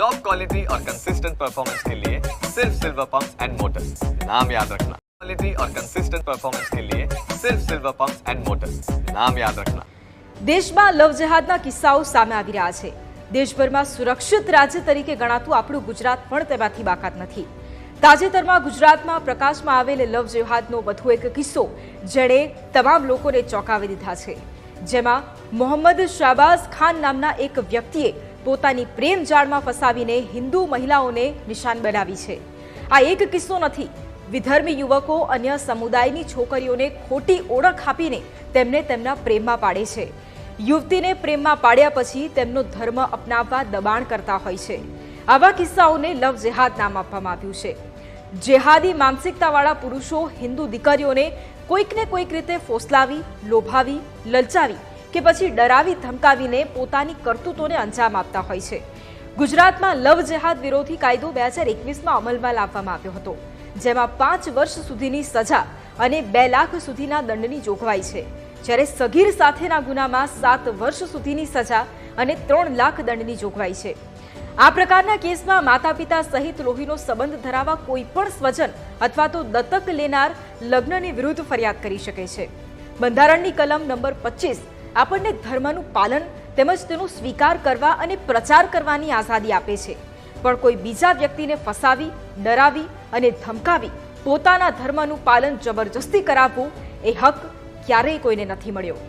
Top quality और consistent performance के लिए सिर्फ सिल्वर पंप्स एंड मोटर्स, नाम याद रखना। क्वालिटी और कंसिस्टेंट परफॉर्मेंस के लिए सिर्फ सिल्वर पंप्स एंड मोटर्स, नाम याद रखना। દેશમાં લવ જેહાદના કિસ્સાઓ સામે આવી રહ્યા છે। દેશભરમાં સુરક્ષિત રાજ્ય તરીકે ગણાતું આપણું ગુજરાત પણ તેમાંથી બાકાત નથી। તાજેતરમાં ગુજરાતમાં પ્રકાશમાં આવેલ લવ જેહાદનો વધુ એક કિસ્સો જેણે તમામ લોકોને ચોંકાવી દીધા છે, જેમાં મોહમ્મદ શાહબાઝ ખાન નામના એક વ્યક્તિએ પોતાની પ્રેમ જાળમાં ફસાવીને હિન્દુ મહિલાઓને નિશાન બનાવી છે। આ એક કિસ્સો નથી, વિધર્મી યુવકો અન્ય સમુદાયની છોકરીઓને ખોટી ઓળખ આપીને તેમને તેમના પ્રેમમાં પાડે છે। યુવતીને પ્રેમમાં પાડ્યા પછી તેમનો ધર્મ અપનાવવા દબાણ કરતા હોય છે। આવા કિસ્સાઓને લવ જેહાદ નામ આપવામાં આવ્યું છે। જેહાદી માનસિકતાવાળા પુરુષો હિન્દુ દીકરીઓને કોઈકને કોઈક રીતે ફોસલાવી, લોભાવી, લલચાવી કે પછી ડરાવી ધમકાવીને પોતાની કરતૂતોને અંજામ આપતા હોય છે। ગુજરાતમાં લવ જેહાદ વિરોધી કાયદો 2021માં અમલમાં લાવવામાં આવ્યો હતો, જેમાં 5 વર્ષ સુધીની સજા અને 2 લાખ સુધીના દંડની જોગવાઈ છે, જ્યારે સગીર સાથેના ગુનામાં 7 વર્ષ સુધીની સજા અને 3 લાખ દંડની જોગવાઈ છે। આ પ્રકારના કેસમાં માતા પિતા સહિત લોહીનો સંબંધ ધરાવવા કોઈ પણ સ્વજન અથવા તો દત્તક લેનાર લગ્નની વિરુદ્ધ ફરિયાદ કરી શકે છે। બંધારણની કલમ નંબર 25 આપણને ધર્મનું પાલન તેમજ તેનો સ્વીકાર કરવા અને પ્રચાર કરવાની આઝાદી આપે છે, પણ કોઈ બીજા વ્યક્તિને ફસાવી, ડરાવી અને ધમકાવી પોતાના ધર્મનું પાલન જબરજસ્તી કરાવવું એ હક ક્યારેય કોઈને નથી મળ્યો।